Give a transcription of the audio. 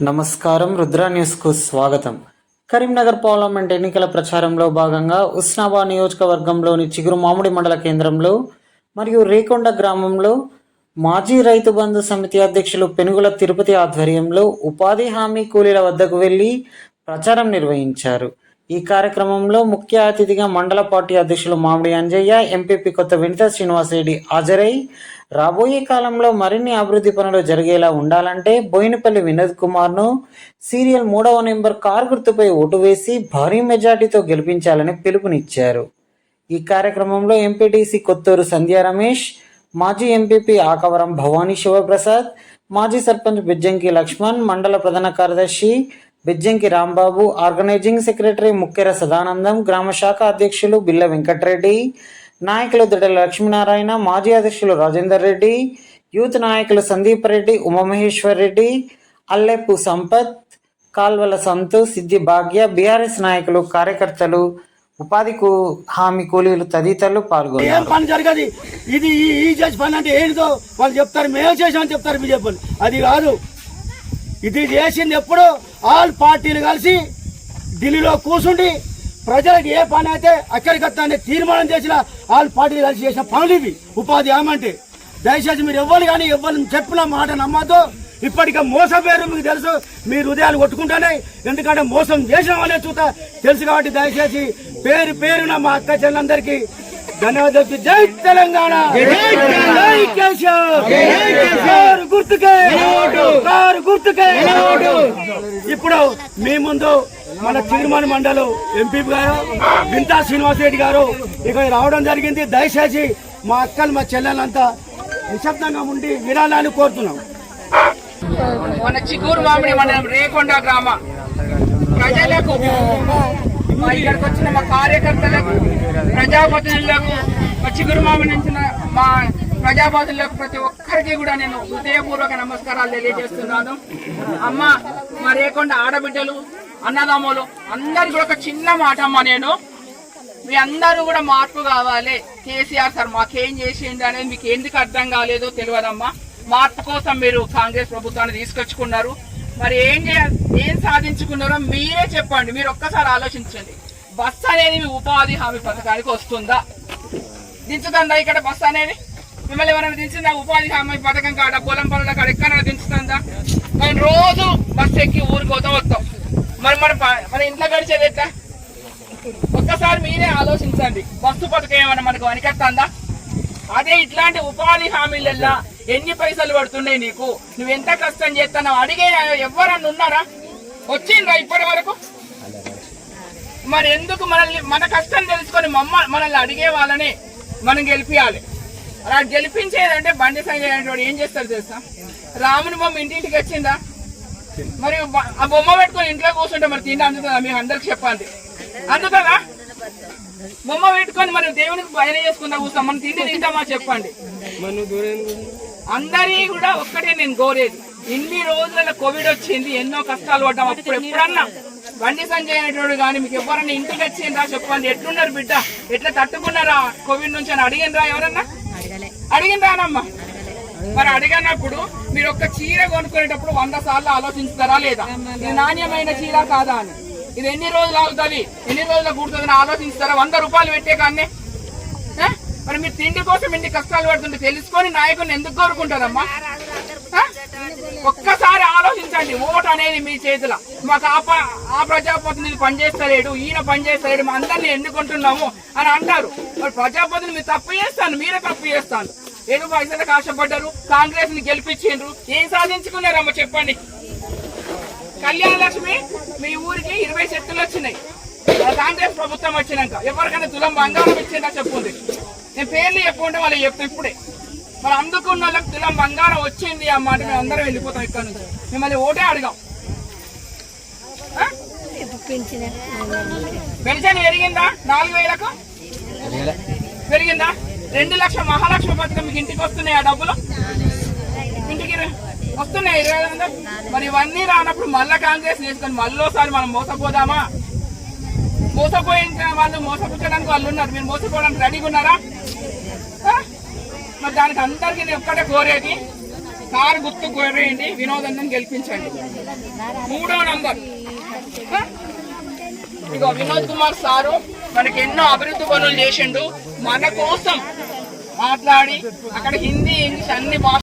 నమస్కారం. రుద్ర న్యూస్కు స్వాగతం. కరీంనగర్ పార్లమెంట్ ఎన్నికల ప్రచారంలో భాగంగా ఉస్నాబాద్ నియోజకవర్గంలోని చిగురుమామిడి మండల కేంద్రంలో మరియు రేకొండ గ్రామంలో మాజీ రైతు బంధు సమితి అధ్యక్షులు పెనుగుల తిరుపతి ఆధ్వర్యంలో ఉపాధి హామీ కూలీల వద్దకు వెళ్లి ప్రచారం నిర్వహించారు. ఈ కార్యక్రమంలో ముఖ్య అతిథిగా మండల పార్టీ అధ్యక్షులు మామిడి అంజయ్య, ఎంపీపీ కొత్త వినిత శ్రీనివాసరెడ్డి హాజరై రాబోయే కాలంలో మరిన్ని అభివృద్ధి పనులు జరిగేలా ఉండాలంటే బోయినపల్లి వినోద్ కుమార్ను సీరియల్ 3వ నెంబర్ కారు గుర్తుపై ఓటు వేసి భారీ మెజార్టీతో గెలిపించాలని పిలుపునిచ్చారు. ఈ కార్యక్రమంలో ఎంపీటీసీ కొత్తూరు సంధ్యా రమేష్, మాజీ ఎంపీపీ ఆకవరం భవానీ శివప్రసాద్, మాజీ సర్పంచ్ బిజ్జంకి లక్ష్మణ్, మండల ప్రధాన కార్యదర్శి బిజ్జంకి రాంబాబు, ఆర్గనైజింగ్ సెక్రటరీ ముక్కెర సదానందం, గ్రామ శాఖ అధ్యక్షులు బిల్ల వెంకటరెడ్డి, నాయకులు దొడ్డల లక్ష్మీనారాయణ, మాజీ అధ్యక్షులు రాజేందర్ రెడ్డి, యూత్ నాయకులు సందీప్ రెడ్డి, ఉమామహేశ్వర్ రెడ్డి, అల్లెప్పు సంపత్, కాల్వల సంతు, సిద్ధి భాగ్య, బీఆర్ఎస్ నాయకులు, కార్యకర్తలు, ఉపాధి హామీ కూలీలు తదితరులు పాల్గొన్నారు. పని జరగదు. ఇది ఈ చేసి పని అంటే ఏంటో వాళ్ళు చెప్తారు, మేము చేసామని చెప్తారు బీజేపీ. అది కాదు, ఇది చేసింది ఎప్పుడు ఆల్ పార్టీలు కలిసి ఢిల్లీలో కూర్చుండి ప్రజలకు ఏ పని అయితే అక్కడికత్తాన్ని తీర్మానం చేసిన ఆల్ పార్టీలు కలిసి చేసిన పనులు ఇవి. ఉపాధి ఏమంటే దయచేసి మీరు ఎవ్వరు కానీ ఎవరిని చెప్పిన మాట నమ్మద్దు. ఇప్పటికే మోసం పేరు మీకు తెలుసు, మీరు హృదయాలు కొట్టుకుంటానే, ఎందుకంటే మోసం చేసిన వాళ్ళే చూస్తా తెలుసు. కాబట్టి దయచేసి పేరు పేరున మా అక్క చెల్లెలందరికీ ధన్యవాదాలు. జై తెలంగాణ, జై కేసీఆర్, గుర్తుకే కారు గుర్తుకే. ఇప్పుడు మీ ముందు మన చిగురుమామిడి మండలం ఎంపీ గారు వింతా శ్రీనివాసరెడ్డి గారు ఇక్కడ రావడం జరిగింది. దయచేసి మా అక్కలు మా చెల్లెలంతా నిశ్శబ్దంగా ఉండి వినాలని కోరుతున్నాం. మన చిగురుమామిడి మండలం రేకొండ గ్రామ ప్రజలకు, ఇక్కడికి వచ్చిన మా కార్యకర్తలకు, ప్రజాప్రతినిధులకు, మా చిగురుమామిడి నుంచి మా ప్రజాప్రతినిధులకు ప్రతి ఒక్కరికి కూడా నేను హృదయపూర్వక నమస్కారాలు తెలియజేస్తున్నాను. అమ్మ, మా రేకొండ ఆడబిడ్డలు, అన్నదమ్ములు అందరికి కూడా ఒక చిన్న మాట అమ్మ, నేను మీ అందరూ కూడా మార్పు కావాలి. కేసీఆర్ సార్ మాకేం చేసిండు అనేది మీకు ఎందుకు అర్థం కాలేదో తెలియదమ్మా. మార్పు కోసం మీరు కాంగ్రెస్ ప్రభుత్వాన్ని తీసుకొచ్చుకున్నారు. మరి ఏం సాధించుకున్నారో మీరే చెప్పండి. మీరు ఒక్కసారి ఆలోచించండి. బస్సు అనేది మీ ఉపాధి హామీ పథకానికి వస్తుందా? దించుతుందా? ఇక్కడ బస్సు అనేది మిమ్మల్ని ఎవరైనా దించిందా? ఉపాధి హామీ పథకం కాడ, పొలం పనుల కాడ ఎక్కడైనా దించుతుందా? మనం రోజు బస్సు ఎక్కి ఊరికి వస్తాం. మరి మన ఇంట్లో గడిచేది ఎట్లా? ఒక్కసారి మీరే ఆలోచించండి. బస్సు పథకం ఏమన్నా మనకు వనికెత్తుందా? అదే ఇట్లాంటి ఉపాధి హామీలల్లా ఎన్ని పైసలు పడుతున్నాయి నీకు, నువ్వెంత కష్టం చేస్తున్నావు అడిగే ఎవరన్నా ఉన్నారా? వచ్చిండ్రా ఇప్పటి వరకు? మరి ఎందుకు మన కష్టం తెలుసుకొని మనల్ని అడిగే వాళ్ళని మనం గెలిపియాలి. అలా గెలిపించేదంటే బండి సంజయ్ అనేవాడు ఏం చేస్తారు తెలుసా? రాముని బొమ్మ ఇంటింటికి వచ్చిందా? మరి ఆ బొమ్మ పెట్టుకొని ఇంట్లో కూర్చుంటే మరి తిండి అందుతుందా? మీకు అందరికి చెప్పండి, అందుతుందా? బొమ్మ పెట్టుకొని మరి దేవునికి భయన చేసుకుందా కూర్చుంటాం, మనం తిండి తింటామా చెప్పండి? అందరి కూడా ఒక్కటే నేను కోరేది, ఇన్ని రోజుల కోవిడ్ వచ్చింది, ఎన్నో కష్టాలు పడ్డాం. అప్పుడు ఎప్పుడన్నా బండి సంజయ్ అనేటోడు కానీ మీకు ఎవరన్నా ఇంటికి వచ్చిందా చెప్పండి? ఎట్లున్నారు బిడ్డ, ఎట్లా తట్టుకున్నారా కోవిడ్ నుంచి అని అడిగినరా? ఎవరన్నా అడిగినరానమ్మా? మరి అడిగినప్పుడు మీరు ఒక్క చీర కొనుక్కునేటప్పుడు 100 సార్లు ఆలోచిస్తారా లేదా? ఇది నాణ్యమైన చీర కాదా అని, ఇది ఎన్ని రోజులు అవుతుంది, ఎన్ని రోజులు కూడుతుందని ఆలోచిస్తారా? 100 రూపాయలు పెట్టే కానీ మరి మీరు తిండి కోసం ఇన్ని కష్టాలు పడుతుంటే తెలుసుకొని నాయకుడిని ఎందుకు కోరుకుంటారమ్మా? ఒక్కసారి ఆలోచించండి. ఓటు అనేది మీ చేతిలో. మాకు ఆ ప్రజాప్రతినిధి పనిచేస్తలేడు, ఈయన పనిచేస్తలేడు, మా అందరినీ ఎన్నుకుంటున్నాము అని అంటారు. మరి ప్రజాప్రతినిధి మీరు తప్పు చేస్తాను, మీరే తప్పు చేస్తాను. ఏదో పైసలకు ఆశపడ్డారు, కాంగ్రెస్ ని గెలిపించిండ్రు, ఏం సాధించుకున్నారమ్మా చెప్పండి? కళ్యాణ లక్ష్మి మీ ఊరికి 20 శక్తులు వచ్చినాయి కాంగ్రెస్ ప్రభుత్వం వచ్చినాక. ఎవరికైనా తులం బంగారం ఇచ్చిందా చెప్పుంది? నేను పేర్లు చెప్పుకుంటే వాళ్ళు చెప్పు ఇప్పుడే. మరి అందుకున్న వాళ్ళకి తులం బంగారం వచ్చింది అమ్మాట, మేము అందరం వెళ్ళిపోతాం ఇక్కడ నుంచి. మిమ్మల్ని ఓటే అడిగాం. పెన్షన్ పెరిగిందా? 4000కు పెరిగిందా? 2 లక్షల మహాలక్ష్మి పథకం మీకు ఇంటికి వస్తున్నాయి. ఆ డబ్బులు ఇంటికి వస్తున్నాయి 25,000. మరి ఇవన్నీ రానప్పుడు మళ్ళా కాంగ్రెస్ చేసుకొని మళ్ళీసారి మనం మోసపోదామా? మోసపోయిన వాళ్ళు మోసపుచ్చడానికి వాళ్ళు ఉన్నారు, మీరు మోసపోవడానికి రెడీగా ఉన్నారా? మరి దానికి అందరికీ నేను ఒక్కటే కోరేది, కారు గుర్తు కోరేయండి, వినోద్ గెలిపించండి. 3వ నంబర్ ఇగో వినోద్ కుమార్ సారు మనకి ఎన్నో అభివృద్ధి పనులు చేసిండు. మన కోసం మాట్లాడి అక్కడ హిందీ ఇంగ్లీష్ అన్ని భాష